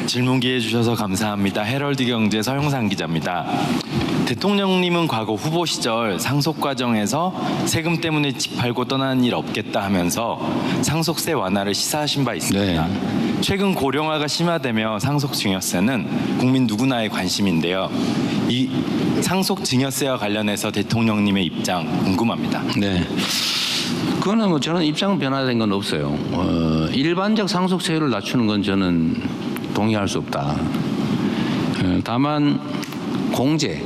질문 기회 주셔서 감사합니다. 헤럴드 경제 서영상 기자입니다. 대통령님은 과거 후보 시절 상속 과정에서 세금 때문에 집 팔고 떠나는 일 없겠다 하면서 상속세 완화를 시사하신 바 있습니다. 네. 최근 고령화가 심화되며 상속 증여세는 국민 누구나의 관심인데요. 이 상속 증여세와 관련해서 대통령님의 입장 궁금합니다. 네. 그거는 뭐 저는 입장 변화된 건 없어요. 일반적 상속세율을 낮추는 건 저는 동의할 수 없다. 다만 공제,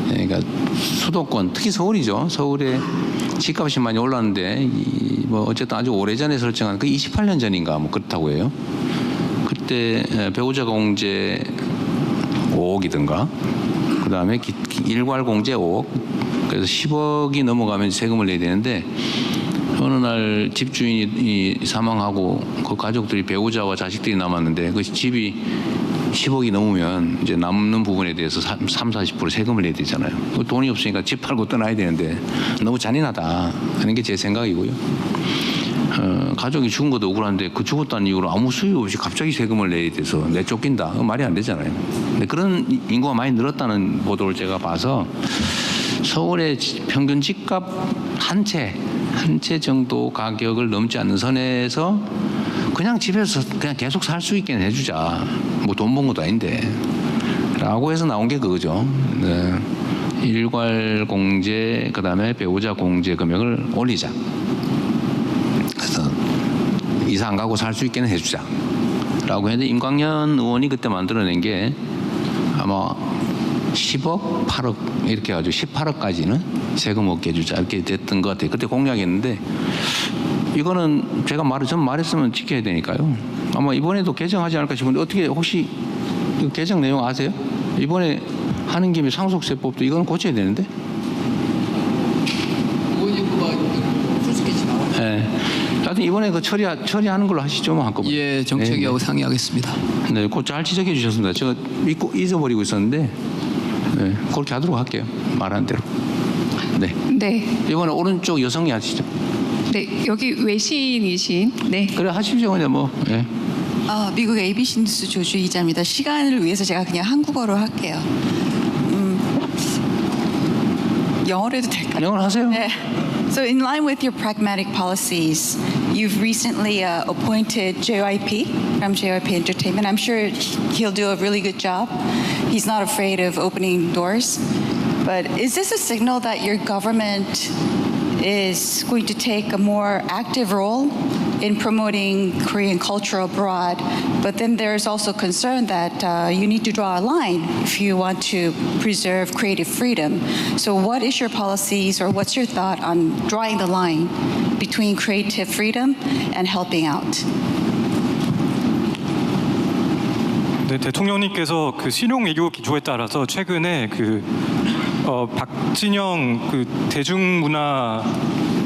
그러니까 수도권, 특히 서울이죠. 서울에 집값이 많이 올랐는데 뭐 어쨌든 아주 오래전에 설정한 그 28년 전인가 뭐 그렇다고 해요. 그때 배우자 공제 5억이든가 그다음에 일괄 공제 5억, 그래서 10억이 넘어가면 세금을 내야 되는데 어느 날 집주인이 사망하고 그 가족들이 배우자와 자식들이 남았는데 그 집이 10억이 넘으면 이제 남는 부분에 대해서 30-40% 세금을 내야 되잖아요. 돈이 없으니까 집 팔고 떠나야 되는데 너무 잔인하다 하는 게 제 생각이고요. 가족이 죽은 것도 억울한데 그 죽었다는 이유로 아무 수요 없이 갑자기 세금을 내야 돼서 내쫓긴다. 말이 안 되잖아요. 근데 그런 인구가 많이 늘었다는 보도를 제가 봐서 서울의 평균 집값 한 채 정도 가격을 넘지 않는 선에서 그냥 집에서 그냥 계속 살 수 있게 해주자. 뭐 돈 번 것도 아닌데. 라고 해서 나온 게 그거죠. 네. 일괄 공제, 그 다음에 배우자 공제 금액을 올리자. 그래서 이사 안 가고 살 수 있게는 해주자. 라고 했는데 임광현 의원이 그때 만들어낸 게 아마 10억, 8억 이렇게 해가지고 18억까지는 세금 없게 해주자 이렇게 됐던 것 같아요. 그때 공약했는데 이거는 제가 전 말했으면 지켜야 되니까요. 아마 이번에도 개정하지 않을까 싶은데 어떻게 혹시 그 개정 내용 아세요? 이번에 하는 김에 상속세법도 이거는 고쳐야 되는데. 네. 하여튼 이번에 그 처리하는 걸로 하시죠, 뭐 한꺼번에. 예, 정책위하고 네. 상의하겠습니다. 네, 그거 잘 지적해 주셨습니다. 제가 잊어버리고 있었는데, 네, 그렇게 하도록 할게요. 말한 대로. 네. 네, 이번에 오른쪽 여성이 하시죠. 네 여기 외신이신 네. 그래 하십시오, 그냥 뭐. 네. 미국 ABC 뉴스 조주 기자입니다. 시간을 위해서 제가 그냥 한국어로 할게요. 영어로 해도 될까요? 영어로 하세요. 네. So in line with your pragmatic policies, you've recently appointed JYP from JYP Entertainment. I'm sure he'll do a really good job. He's not afraid of opening doors. But is this a signal that your government is going to take a more active role in promoting Korean culture abroad? But then there's also concern that you need to draw a line if you want to preserve creative freedom. So what is your policies or what's your thought on drawing the line between creative freedom and helping out? 네, 대통령님께서 그 실용 외교 기조에 따라서 최근에 박진영 대중문화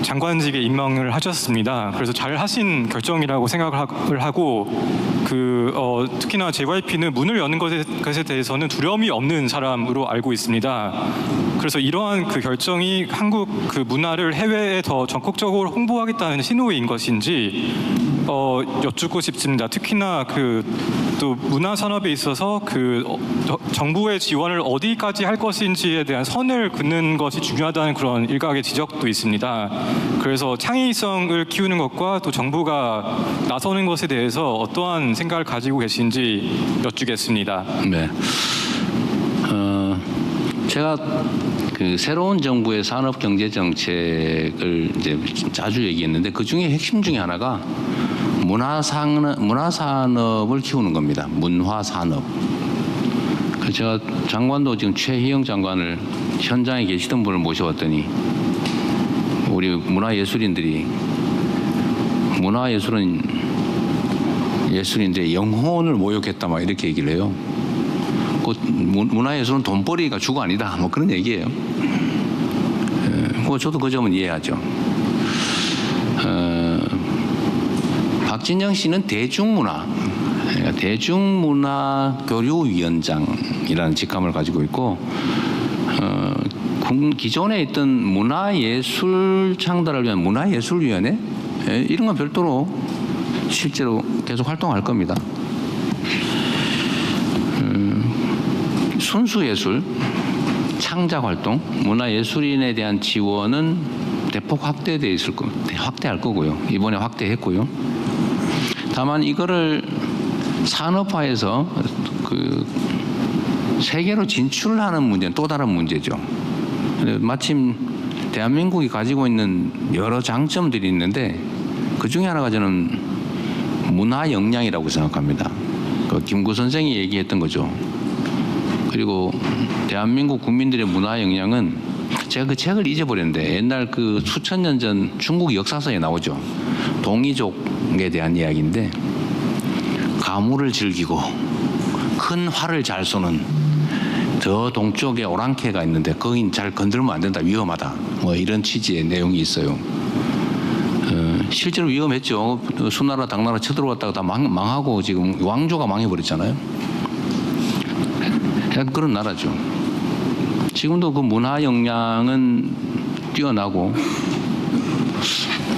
장관직에 임명을 하셨습니다. 그래서 잘 하신 결정이라고 생각을 하고 특히나 JYP는 문을 여는 것에 대해서는 두려움이 없는 사람으로 알고 있습니다. 그래서 이러한 결정이 한국 문화를 해외에 더 적극적으로 홍보하겠다는 신호인 것인지 여쭙고 싶습니다. 특히나 또 문화 산업에 있어서 정부의 지원을 어디까지 할 것인지에 대한 선을 긋는 것이 중요하다는 그런 일각의 지적도 있습니다. 그래서 창의성을 키우는 것과 또 정부가 나서는 것에 대해서 어떠한 생각을 가지고 계신지 여쭙겠습니다. 네. 제가 새로운 정부의 산업 경제 정책을 이제 자주 얘기했는데 그 중에 핵심 중에 하나가 문화산업을 키우는 겁니다. 문화산업. 그래서 제가 장관도 지금 최희영 장관을 현장에 계시던 분을 모셔왔더니 우리 문화예술인들이 예술인들의 영혼을 모욕했다 막 이렇게 얘기를 해요. 문화예술은 돈벌이가 주가 아니다. 뭐 그런 얘기예요. 저도 그 점은 이해하죠. 박진영 씨는 대중문화 교류위원장이라는 직함을 가지고 있고 기존에 있던 문화예술 창달을 위한 문화예술위원회 이런 건 별도로 실제로 계속 활동할 겁니다. 순수예술, 창작활동, 문화예술인에 대한 지원은 대폭 확대할 거고요. 이번에 확대했고요. 다만 이거를 산업화해서 그 세계로 진출하는 문제는 또 다른 문제죠. 마침 대한민국이 가지고 있는 여러 장점들이 있는데 그 중에 하나가 저는 문화 역량이라고 생각합니다. 그 김구 선생이 얘기했던 거죠. 그리고 대한민국 국민들의 문화 역량은 제가 그 책을 잊어버렸는데 옛날 그 수천 년 전 중국 역사서에 나오죠. 동이족에 대한 이야기인데 가물을 즐기고 큰 활을 잘 쏘는 저 동쪽에 오랑캐가 있는데 거긴 잘 건들면 안 된다, 위험하다, 뭐 이런 취지의 내용이 있어요. 실제로 위험했죠. 수나라 당나라 쳐들어왔다가 다 망하고 지금 왕조가 망해버렸잖아요. 약간 그런 나라죠. 지금도 그 문화 역량은 뛰어나고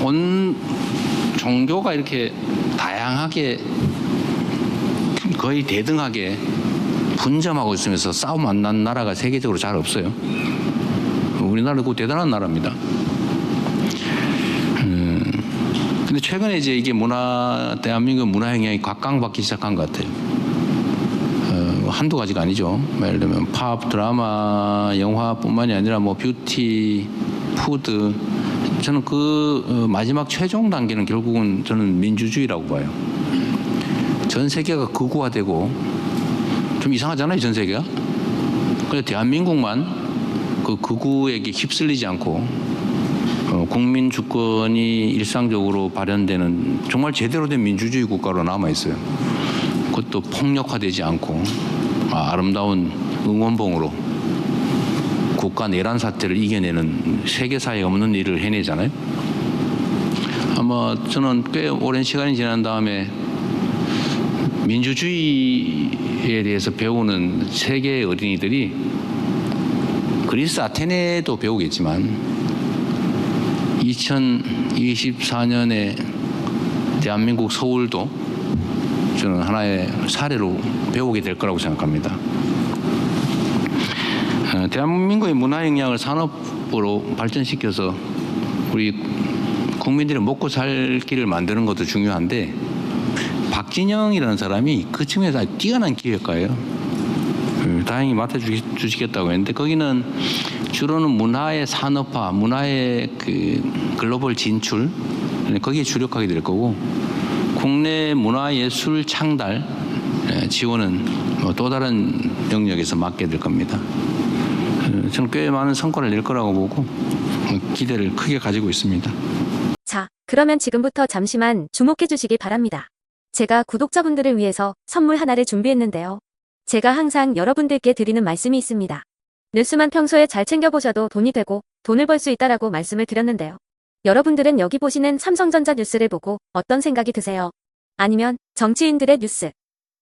온 종교가 이렇게 다양하게 거의 대등하게 분점하고 있으면서 싸움 안 난 나라가 세계적으로 잘 없어요. 우리나라도 그 대단한 나라입니다. 근데 최근에 이제 이게 대한민국 문화 영향이 각광받기 시작한 것 같아요. 한두 가지가 아니죠. 예를 들면 팝, 드라마, 영화뿐만이 아니라 뭐 뷰티, 푸드. 저는 그 마지막 최종 단계는 결국은 저는 민주주의라고 봐요. 전 세계가 극우화되고 좀 이상하잖아요, 전 세계가. 그래서 대한민국만 그 극우에게 휩쓸리지 않고 국민 주권이 일상적으로 발현되는 정말 제대로 된 민주주의 국가로 남아 있어요. 그것도 폭력화되지 않고 아름다운 응원봉으로 국가 내란 사태를 이겨내는 세계사에 없는 일을 해내잖아요. 아마 저는 꽤 오랜 시간이 지난 다음에 민주주의에 대해서 배우는 세계의 어린이들이 그리스 아테네도 배우겠지만 2024년에 대한민국 서울도 저는 하나의 사례로 배우게 될 거라고 생각합니다. 대한민국의 문화 역량을 산업으로 발전시켜서 우리 국민들이 먹고 살 길을 만드는 것도 중요한데 박진영이라는 사람이 그 측면에서 아주 뛰어난 기획가예요. 다행히 맡아주시겠다고 했는데 거기는 주로는 문화의 산업화, 문화의 그 글로벌 진출 거기에 주력하게 될 거고 국내 문화예술 창달 지원은 또 다른 영역에서 맡게 될 겁니다. 저는 꽤 많은 성과를 낼 거라고 보고 기대를 크게 가지고 있습니다. 자, 그러면 지금부터 잠시만 주목해 주시기 바랍니다. 제가 구독자분들을 위해서 선물 하나를 준비했는데요. 제가 항상 여러분들께 드리는 말씀이 있습니다. 뉴스만 평소에 잘 챙겨보셔도 돈이 되고 돈을 벌 수 있다라고 말씀을 드렸는데요. 여러분들은 여기 보시는 삼성전자 뉴스를 보고 어떤 생각이 드세요? 아니면 정치인들의 뉴스,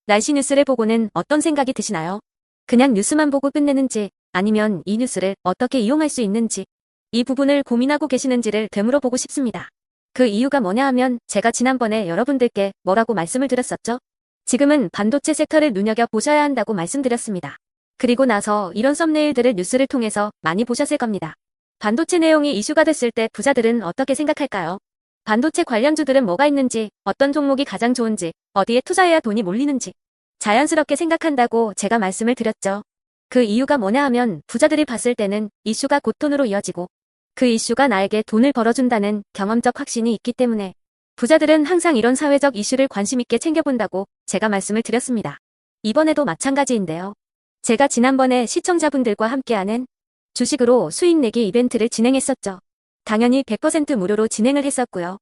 날씨 뉴스를 보고는 어떤 생각이 드시나요? 그냥 뉴스만 보고 끝내는지 아니면 이 뉴스를 어떻게 이용할 수 있는지 이 부분을 고민하고 계시는지를 되물어 보고 싶습니다. 그 이유가 뭐냐 하면 제가 지난번에 여러분들께 뭐라고 말씀을 드렸었죠? 지금은 반도체 섹터를 눈여겨보셔야 한다고 말씀드렸습니다. 그리고 나서 이런 썸네일들을 뉴스를 통해서 많이 보셨을 겁니다. 반도체 내용이 이슈가 됐을 때 부자들은 어떻게 생각할까요? 반도체 관련주들은 뭐가 있는지, 어떤 종목이 가장 좋은지, 어디에 투자해야 돈이 몰리는지 자연스럽게 생각한다고 제가 말씀을 드렸죠. 그 이유가 뭐냐 하면 부자들이 봤을 때는 이슈가 곧 돈으로 이어지고 그 이슈가 나에게 돈을 벌어준다는 경험적 확신이 있기 때문에 부자들은 항상 이런 사회적 이슈를 관심 있게 챙겨본다고 제가 말씀을 드렸습니다. 이번에도 마찬가지인데요. 제가 지난번에 시청자분들과 함께하는 주식으로 수익 내기 이벤트를 진행했었죠. 당연히 100% 무료로 진행을 했었고요.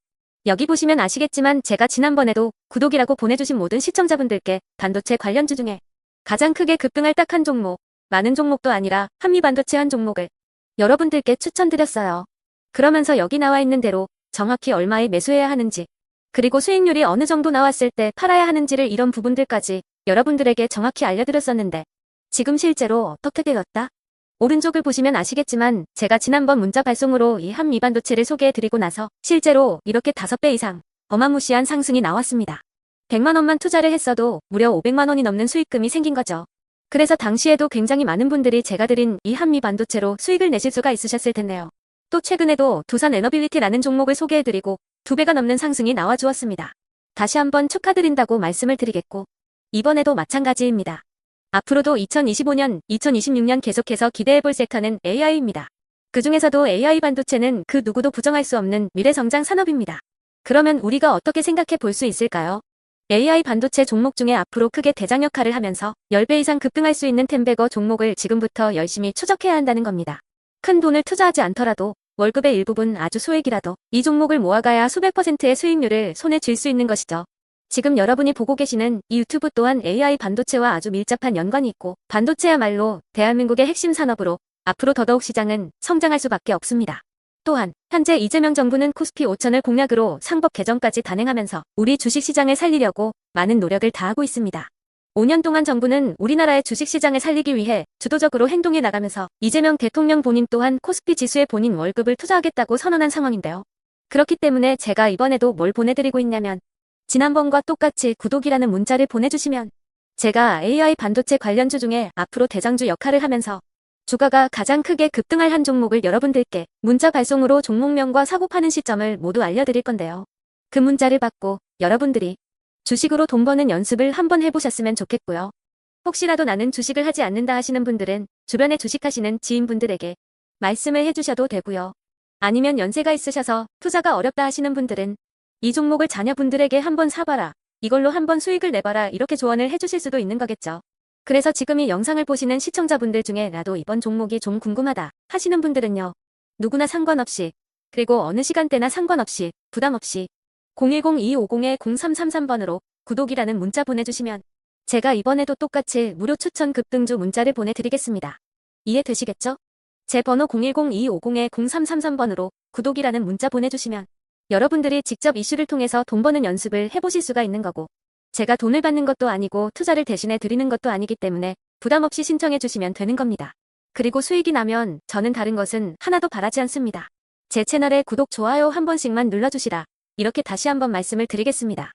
여기 보시면 아시겠지만 제가 지난번에도 구독이라고 보내주신 모든 시청자분들께 반도체 관련주 중에 가장 크게 급등할 딱 한 종목, 많은 종목도 아니라 한미반도체 한 종목을 여러분들께 추천드렸어요. 그러면서 여기 나와 있는 대로 정확히 얼마에 매수해야 하는지, 그리고 수익률이 어느 정도 나왔을 때 팔아야 하는지를 이런 부분들까지 여러분들에게 정확히 알려드렸었는데 지금 실제로 어떻게 되었다? 오른쪽을 보시면 아시겠지만 제가 지난번 문자 발송으로 이 한미반도체를 소개해드리고 나서 실제로 이렇게 5배 이상 어마무시한 상승이 나왔습니다. 100만 원만 투자를 했어도 무려 500만 원이 넘는 수익금이 생긴 거죠. 그래서 당시에도 굉장히 많은 분들이 제가 드린 이 한미 반도체로 수익을 내실 수가 있으셨을 텐데요. 또 최근에도 두산 에너빌리티라는 종목을 소개해드리고 2배가 넘는 상승이 나와주었습니다. 다시 한번 축하드린다고 말씀을 드리겠고 이번에도 마찬가지입니다. 앞으로도 2025년, 2026년 계속해서 기대해볼 섹터는 AI입니다. 그 중에서도 AI 반도체는 그 누구도 부정할 수 없는 미래성장 산업입니다. 그러면 우리가 어떻게 생각해 볼 수 있을까요? AI 반도체 종목 중에 앞으로 크게 대장 역할을 하면서 10배 이상 급등할 수 있는 템베거 종목을 지금부터 열심히 추적해야 한다는 겁니다. 큰 돈을 투자하지 않더라도 월급의 일부분 아주 소액이라도 이 종목을 모아가야 수백 %의 수익률을 손에 쥘 수 있는 것이죠. 지금 여러분이 보고 계시는 이 유튜브 또한 AI 반도체와 아주 밀접한 연관이 있고 반도체야말로 대한민국의 핵심 산업으로 앞으로 더더욱 시장은 성장할 수밖에 없습니다. 또한 현재 이재명 정부는 코스피 5천을 공약으로 상법 개정까지 단행하면서 우리 주식시장을 살리려고 많은 노력을 다하고 있습니다. 5년 동안 정부는 우리나라의 주식시장을 살리기 위해 주도적으로 행동해 나가면서 이재명 대통령 본인 또한 코스피 지수에 본인 월급을 투자하겠다고 선언한 상황인데요. 그렇기 때문에 제가 이번에도 뭘 보내드리고 있냐면 지난번과 똑같이 구독이라는 문자를 보내주시면 제가 AI 반도체 관련주 중에 앞으로 대장주 역할을 하면서 주가가 가장 크게 급등할 한 종목을 여러분들께 문자 발송으로 종목명과 사고 파는 시점을 모두 알려드릴 건데요. 그 문자를 받고 여러분들이 주식으로 돈 버는 연습을 한번 해보셨으면 좋겠고요. 혹시라도 나는 주식을 하지 않는다 하시는 분들은 주변에 주식하시는 지인분들에게 말씀을 해주셔도 되고요. 아니면 연세가 있으셔서 투자가 어렵다 하시는 분들은 이 종목을 자녀분들에게 한번 사봐라. 이걸로 한번 수익을 내봐라. 이렇게 조언을 해주실 수도 있는 거겠죠. 그래서 지금 이 영상을 보시는 시청자분들 중에 나도 이번 종목이 좀 궁금하다 하시는 분들은요. 누구나 상관없이 그리고 어느 시간대나 상관없이 부담 없이 010-2250-0333번으로 구독이라는 문자 보내주시면 제가 이번에도 똑같이 무료 추천 급등주 문자를 보내드리겠습니다. 이해되시겠죠? 제 번호 010-2250-0333번으로 구독이라는 문자 보내주시면 여러분들이 직접 이슈를 통해서 돈 버는 연습을 해보실 수가 있는 거고 제가 돈을 받는 것도 아니고 투자를 대신해 드리는 것도 아니기 때문에 부담 없이 신청해 주시면 되는 겁니다. 그리고 수익이 나면 저는 다른 것은 하나도 바라지 않습니다. 제 채널에 구독, 좋아요 한 번씩만 눌러주시라. 이렇게 다시 한번 말씀을 드리겠습니다.